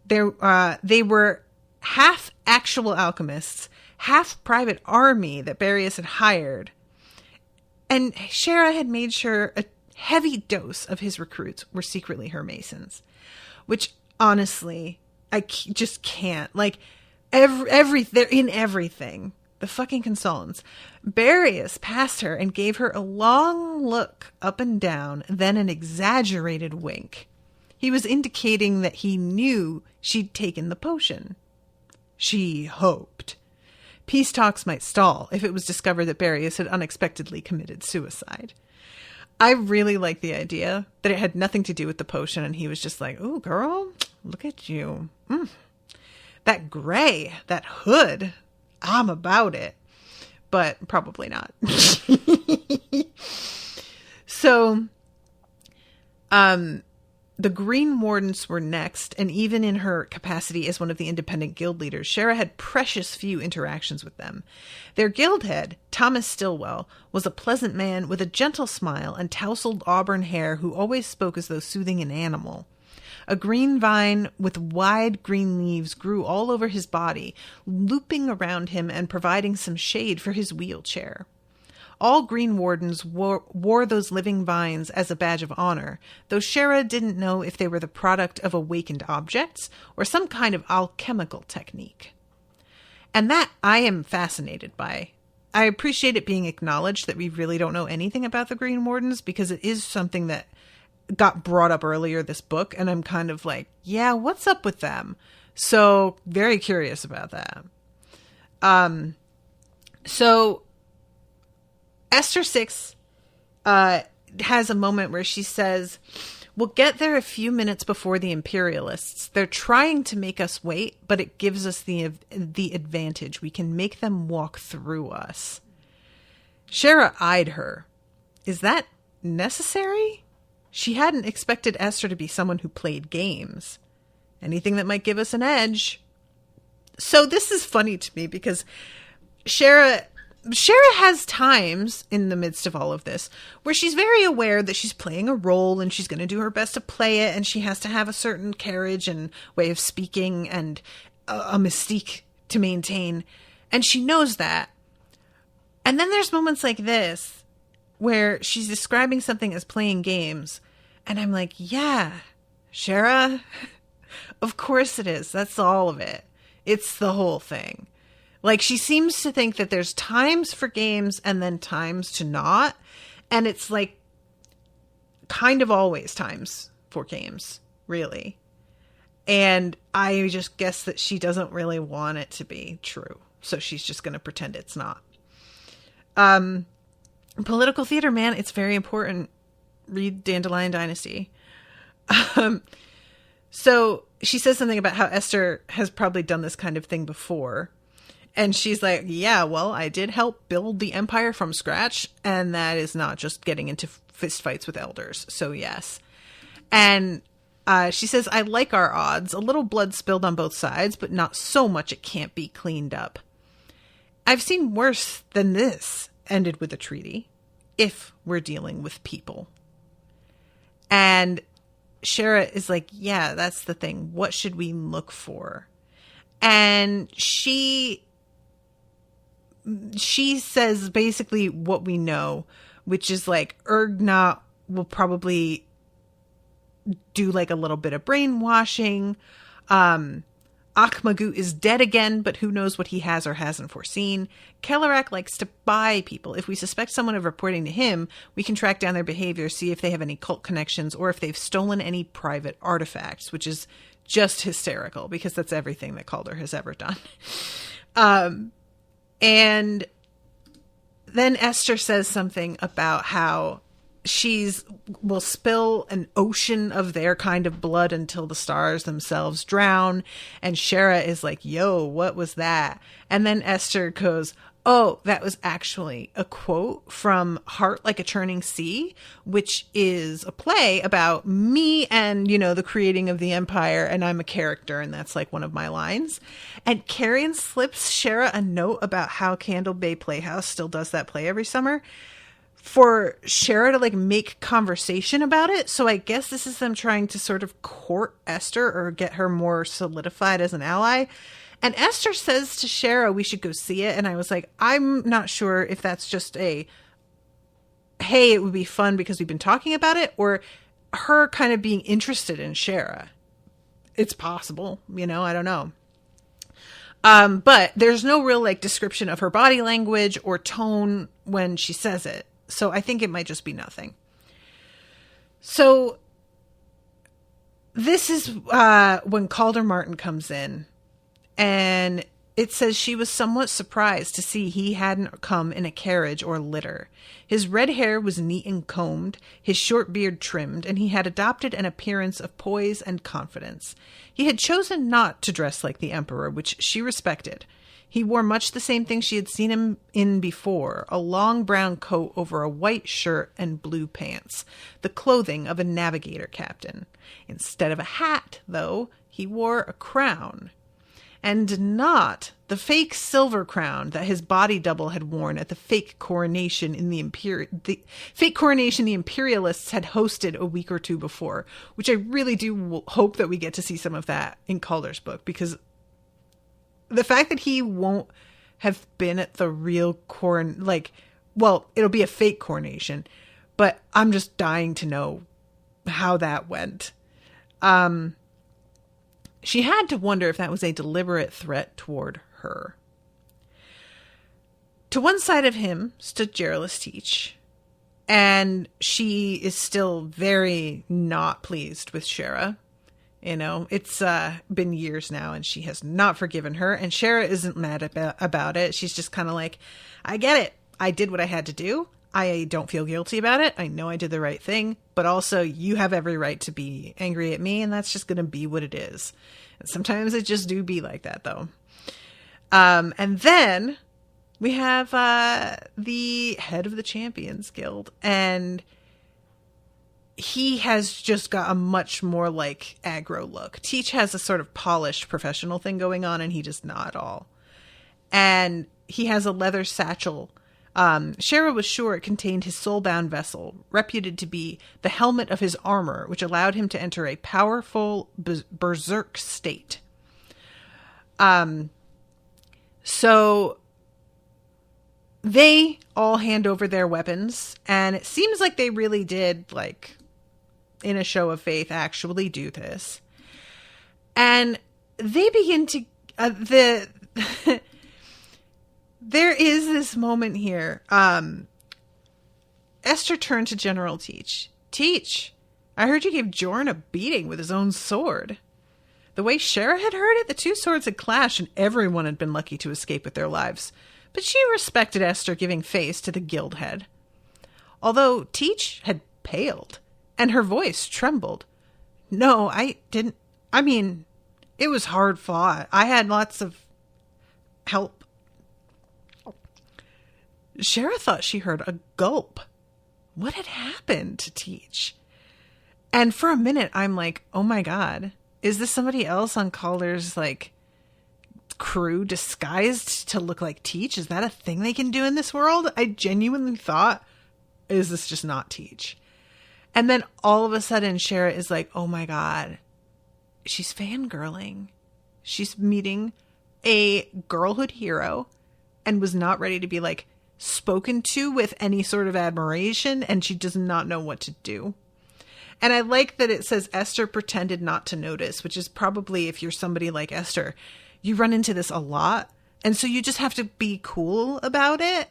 They were half actual alchemists, half private army that Barius had hired. And Shera had made sure a heavy dose of his recruits were secretly her masons. Which, honestly, I just can't. Like, they're in everything. The fucking consultants. Barius passed her and gave her a long look up and down, then an exaggerated wink. He was indicating that he knew she'd taken the potion. She hoped. Peace talks might stall if it was discovered that Barius had unexpectedly committed suicide. I really like the idea that it had nothing to do with the potion, and he was just like, ooh, girl, look at you. That gray, that hood, I'm about it. But probably not. So, the Green Wardens were next, and even in her capacity as one of the independent guild leaders, Shera had precious few interactions with them. Their guild head, Thomas Stillwell, was a pleasant man with a gentle smile and tousled auburn hair who always spoke as though soothing an animal. A green vine with wide green leaves grew all over his body, looping around him and providing some shade for his wheelchair. All Green Wardens wore those living vines as a badge of honor, though Shera didn't know if they were the product of awakened objects or some kind of alchemical technique. And that I am fascinated by. I appreciate it being acknowledged that we really don't know anything about the Green Wardens, because it is something that got brought up earlier this book, and I'm kind of like, yeah, what's up with them? So very curious about that. So Esther 6 has a moment where she says, we'll get there a few minutes before the Imperialists. They're trying to make us wait, but it gives us the advantage. We can make them walk through us. Shera eyed her. Is that necessary? She hadn't expected Esther to be someone who played games. Anything that might give us an edge. So this is funny to me because Shera has times in the midst of all of this where she's very aware that she's playing a role and she's going to do her best to play it, and she has to have a certain carriage and way of speaking and a mystique to maintain. And she knows that. And then there's moments like this where she's describing something as playing games. And I'm like, yeah, Shera, of course it is. That's all of it. It's the whole thing. Like, she seems to think that there's times for games and then times to not. And it's like kind of always times for games, really. And I just guess that she doesn't really want it to be true. So she's just going to pretend it's not. Political theater, man, it's very important. Read Dandelion Dynasty. So she says something about how Esther has probably done this kind of thing before. And she's like, yeah, well, I did help build the empire from scratch. And that is not just getting into fistfights with elders. So yes. And she says, I like our odds. A little blood spilled on both sides, but not so much it can't be cleaned up. I've seen worse than this ended with a treaty, if we're dealing with people. And Shera is like, yeah, that's the thing. What should we look for? And she says basically what we know, which is like Ergnot will probably do like a little bit of brainwashing. Akhmagut is dead again, but who knows what he has or hasn't foreseen. Kellerak likes to buy people. If we suspect someone of reporting to him, we can track down their behavior, see if they have any cult connections, or if they've stolen any private artifacts, which is just hysterical because that's everything that Calder has ever done. And then Esther says something about how will spill an ocean of their kind of blood until the stars themselves drown. And Shera is like, yo, what was that? And then Esther goes, oh, that was actually a quote from Heart Like a Churning Sea, which is a play about me and, the creating of the empire. And I'm a character. And that's like one of my lines. And Carrion slips Shera a note about how Candle Bay Playhouse still does that play every summer, for Shera to like make conversation about it. So I guess this is them trying to sort of court Esther or get her more solidified as an ally. And Esther says to Shera, we should go see it. And I was like, I'm not sure if that's just hey, it would be fun because we've been talking about it, or her kind of being interested in Shera. It's possible, I don't know. But there's no real like description of her body language or tone when she says it. So I think it might just be nothing. So this is when Calder Martin comes in, and it says she was somewhat surprised to see he hadn't come in a carriage or litter. His red hair was neat and combed, his short beard trimmed, and he had adopted an appearance of poise and confidence. He had chosen not to dress like the Emperor, which she respected. He wore much the same thing she had seen him in before, a long brown coat over a white shirt and blue pants, the clothing of a navigator captain. Instead of a hat, though, he wore a crown. And not the fake silver crown that his body double had worn at the fake coronation the Imperialists had hosted a week or two before, which I really do hope that we get to see some of that in Calder's book, because the fact that he won't have been at the real it'll be a fake coronation, but I'm just dying to know how that went. She had to wonder if that was a deliberate threat toward her. To one side of him stood Geraldus Teach, and she is still very not pleased with Shera. It's been years now, and she has not forgiven her, and Shera isn't mad about it. She's just kind of like, I get it. I did what I had to do. I don't feel guilty about it. I know I did the right thing, but also you have every right to be angry at me, and that's just going to be what it is. And sometimes it just do be like that, though. And then we have the head of the Champions Guild, and he has just got a much more like aggro look. Teach has a sort of polished professional thing going on, and he does not at all. And he has a leather satchel. Shera was sure it contained his soul-bound vessel, reputed to be the helmet of his armor, which allowed him to enter a powerful berserk state. So they all hand over their weapons, and it seems like they really did, in a show of faith, actually do this. And they begin to there is this moment here. Esther turned to General Teach. Teach, I heard you gave Jorn a beating with his own sword. The way Shera had heard it, the two swords had clashed and everyone had been lucky to escape with their lives. But she respected Esther giving face to the guild head. Although Teach had paled and her voice trembled. No, I didn't I mean, it was hard fought. I had lots of help. Shera thought she heard a gulp. What had happened to Teach? And for a minute, I'm like, oh my God, is this somebody else on Calder's, like, crew disguised to look like Teach? Is that a thing they can do in this world? I genuinely thought, is this just not Teach? And then all of a sudden, Shera is like, oh my God, she's fangirling. She's meeting a girlhood hero and was not ready to be, like, spoken to with any sort of admiration, and she does not know what to do. And I like that it says Esther pretended not to notice, which is probably, if you're somebody like Esther, you run into this a lot. And so you just have to be cool about it.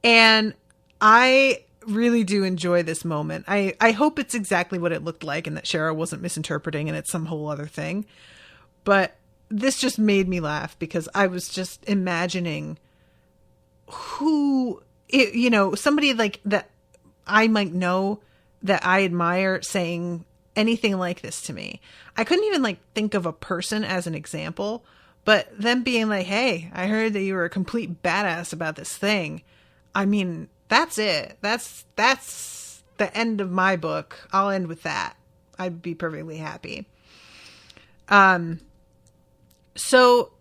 And I really do enjoy this moment. I hope it's exactly what it looked like and that Shera wasn't misinterpreting and it's some whole other thing. But this just made me laugh because I was just imagining somebody like that I might know that I admire saying anything like this to me. I couldn't even like think of a person as an example, but them being like, hey, I heard that you were a complete badass about this thing. I mean, that's it. That's the end of my book. I'll end with that. I'd be perfectly happy. So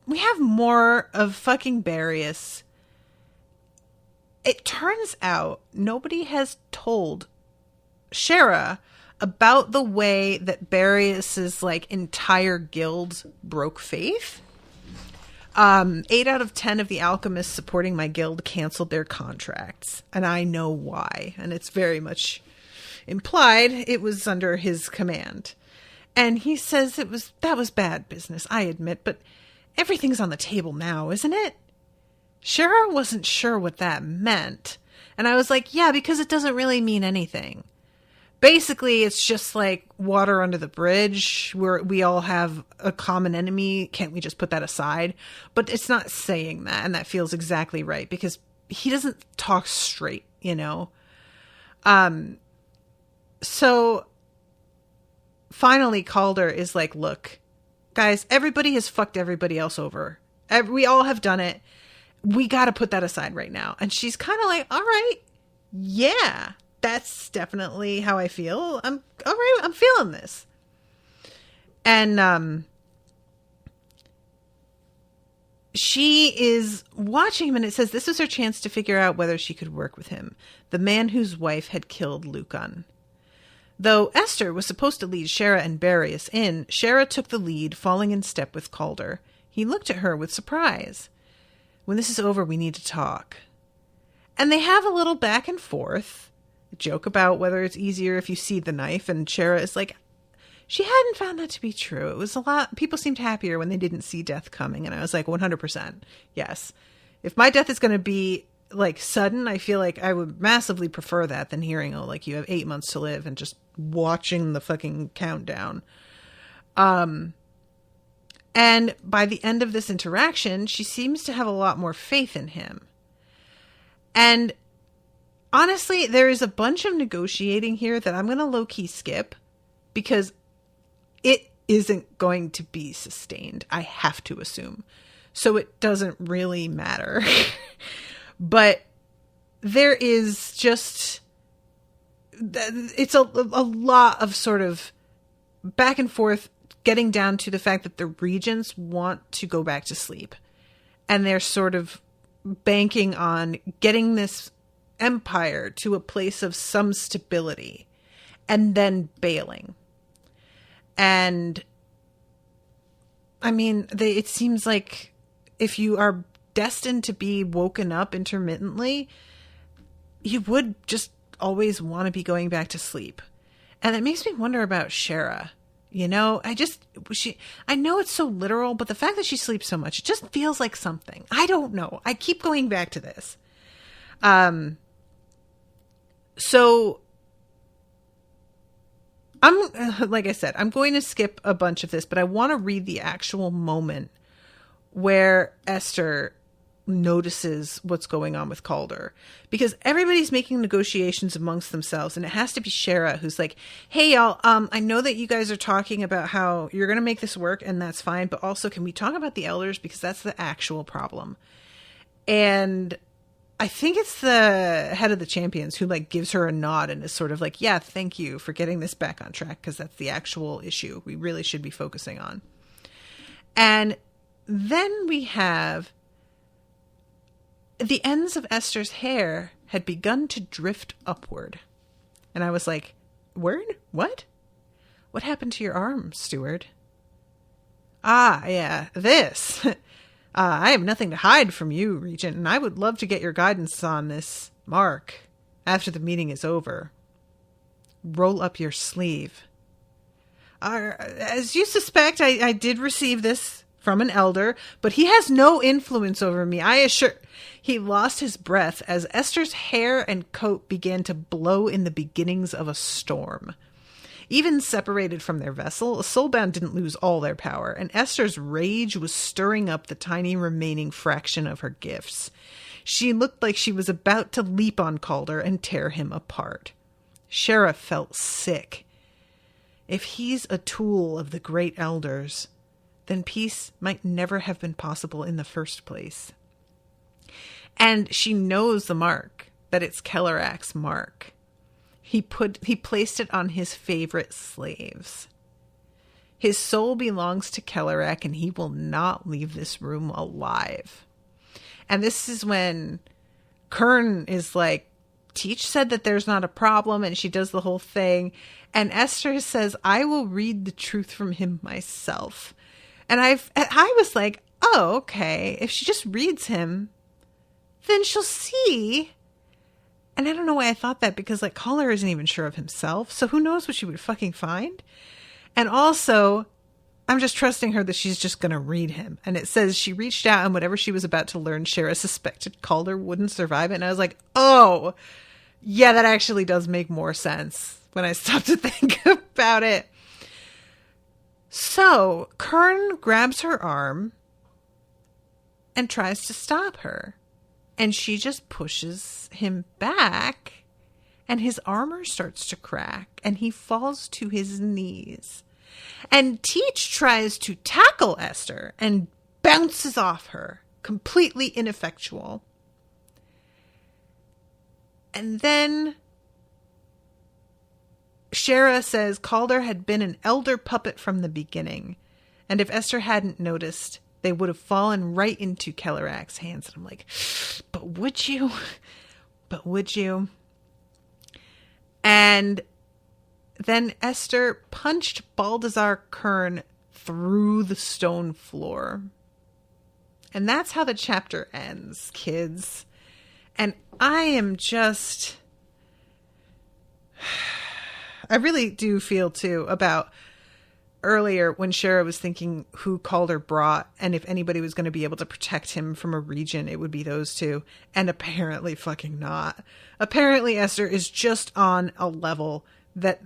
we have more of fucking Barrius. It turns out nobody has told Shera about the way that Barrius's like entire guild broke faith. 8 out of 10 of the alchemists supporting my guild canceled their contracts, and I know why. And it's very much implied it was under his command. And he says that was bad business, I admit, but everything's on the table now, isn't it? Shera wasn't sure what that meant. And I was like, yeah, because it doesn't really mean anything. Basically, it's just like water under the bridge where we all have a common enemy. Can't we just put that aside? But it's not saying that. And that feels exactly right because he doesn't talk straight, you know? So finally, Calder is like, look, guys, everybody has fucked everybody else over. We all have done it. We got to put that aside right now. And she's kind of like, all right, yeah, that's definitely how I feel. I'm all right. I'm feeling this. And she is watching him, and it says this was her chance to figure out whether she could work with him, the man whose wife had killed Lucan. Though Esther was supposed to lead Shera and Barrius in, Shera took the lead, falling in step with Calder. He looked at her with surprise. When this is over, we need to talk. And they have a little back and forth, a joke about whether it's easier if you see the knife, and Shera is like, she hadn't found that to be true. It was a lot, people seemed happier when they didn't see death coming, and I was like, 100%, yes. If my death is going to be, like, sudden, I feel like I would massively prefer that than hearing, oh, like, you have 8 months to live, and just watching the fucking countdown. And by the end of this interaction, she seems to have a lot more faith in him. And honestly, there is a bunch of negotiating here that I'm going to low-key skip because it isn't going to be sustained, I have to assume. So it doesn't really matter. But there is just... it's a lot of sort of back and forth getting down to the fact that the regents want to go back to sleep. And they're sort of banking on getting this empire to a place of some stability and then bailing. And I mean, it seems like if you are destined to be woken up intermittently, you would just always want to be going back to sleep. And it makes me wonder about Shera. You know, I know it's so literal, but the fact that she sleeps so much, it just feels like something. I don't know. I keep going back to this. So like I said, I'm going to skip a bunch of this, but I want to read the actual moment where Esther notices what's going on with Calder, because everybody's making negotiations amongst themselves, and it has to be Shera who's like, hey y'all, I know that you guys are talking about how you're going to make this work, and that's fine, but also can we talk about the elders, because that's the actual problem. And I think it's the head of the champions who like gives her a nod and is sort of like, yeah, thank you for getting this back on track, because that's the actual issue we really should be focusing on. And then we have the ends of Esther's hair had begun to drift upward. And I was like, word? What? What happened to your arm, steward? Ah, yeah, this. I have nothing to hide from you, Regent, and I would love to get your guidance on this mark after the meeting is over. Roll up your sleeve. As you suspect, I did receive this from an elder, but he has no influence over me, I assure... He lost his breath as Esther's hair and coat began to blow in the beginnings of a storm. Even separated from their vessel, Soulbound didn't lose all their power, and Esther's rage was stirring up the tiny remaining fraction of her gifts. She looked like she was about to leap on Calder and tear him apart. Shera felt sick. If he's a tool of the great elders, then peace might never have been possible in the first place. And she knows the mark, that it's Kellerak's mark. He placed it on his favorite slaves. His soul belongs to Calderak, and he will not leave this room alive. And this is when Kern is like, Teach said that there's not a problem, and she does the whole thing. And Esther says, I will read the truth from him myself. And I was like, oh, okay. If she just reads him, then she'll see. And I don't know why I thought that, because like Calder isn't even sure of himself. So who knows what she would fucking find? And also, I'm just trusting her that she's just going to read him. And it says she reached out, and whatever she was about to learn, Shera suspected Calder wouldn't survive it. And I was like, oh, yeah, that actually does make more sense when I stop to think about it. So Kern grabs her arm and tries to stop her. And she just pushes him back, and his armor starts to crack, and he falls to his knees. And Teach tries to tackle Esther and bounces off her, completely ineffectual. And then Shera says Calder had been an elder puppet from the beginning, and if Esther hadn't noticed, they would have fallen right into Kellerak's hands. And I'm like, but would you? But would you? And then Esther punched Baldassar Kern through the stone floor. And that's how the chapter ends, kids. And I am just... I really do feel, too, about... earlier when Shera was thinking who Calder brought, and if anybody was going to be able to protect him from a region, it would be those two. And apparently fucking not. Apparently Esther is just on a level that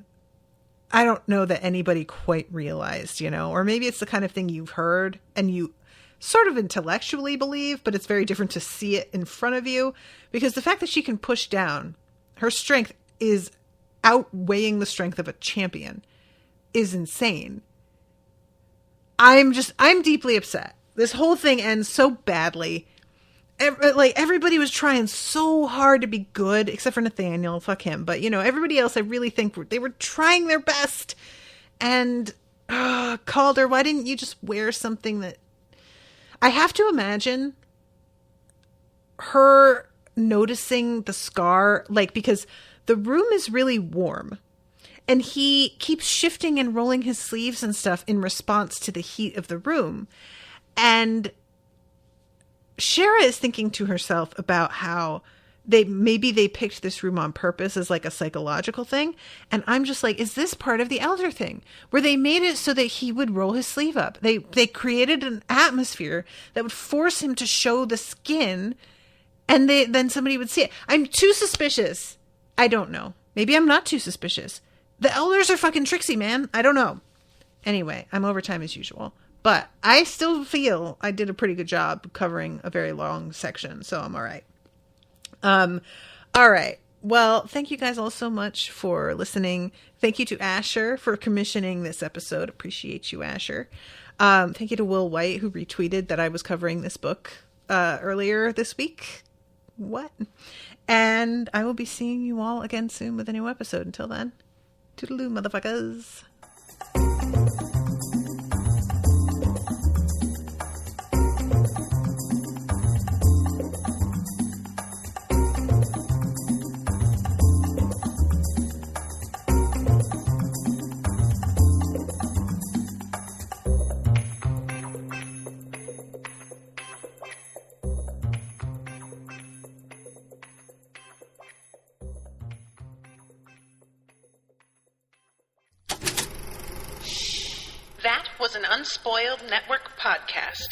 I don't know that anybody quite realized, you know? Or maybe it's the kind of thing you've heard and you sort of intellectually believe, but it's very different to see it in front of you. Because the fact that she can push down, her strength is outweighing the strength of a champion, is insane. I'm deeply upset. This whole thing ends so badly. Everybody was trying so hard to be good, except for Nathaniel. Fuck him. But, you know, everybody else, I really think they were trying their best. And, Calder, why didn't you just wear something that... I have to imagine her noticing the scar, because the room is really warm. And he keeps shifting and rolling his sleeves and stuff in response to the heat of the room. And Shera is thinking to herself about how maybe they picked this room on purpose as like a psychological thing. And I'm just like, is this part of the elder thing where they made it so that he would roll his sleeve up? They created an atmosphere that would force him to show the skin, and then somebody would see it. I'm too suspicious. I don't know. Maybe I'm not too suspicious. The elders are fucking tricksy, man. I don't know. Anyway, I'm over time as usual. But I still feel I did a pretty good job covering a very long section, so I'm all right. All right. Well, thank you guys all so much for listening. Thank you to Asher for commissioning this episode. Appreciate you, Asher. Thank you to Will White, who retweeted that I was covering this book earlier this week. What? And I will be seeing you all again soon with a new episode. Until then, toodaloo, motherfuckers. That was an Unspoiled Network podcast.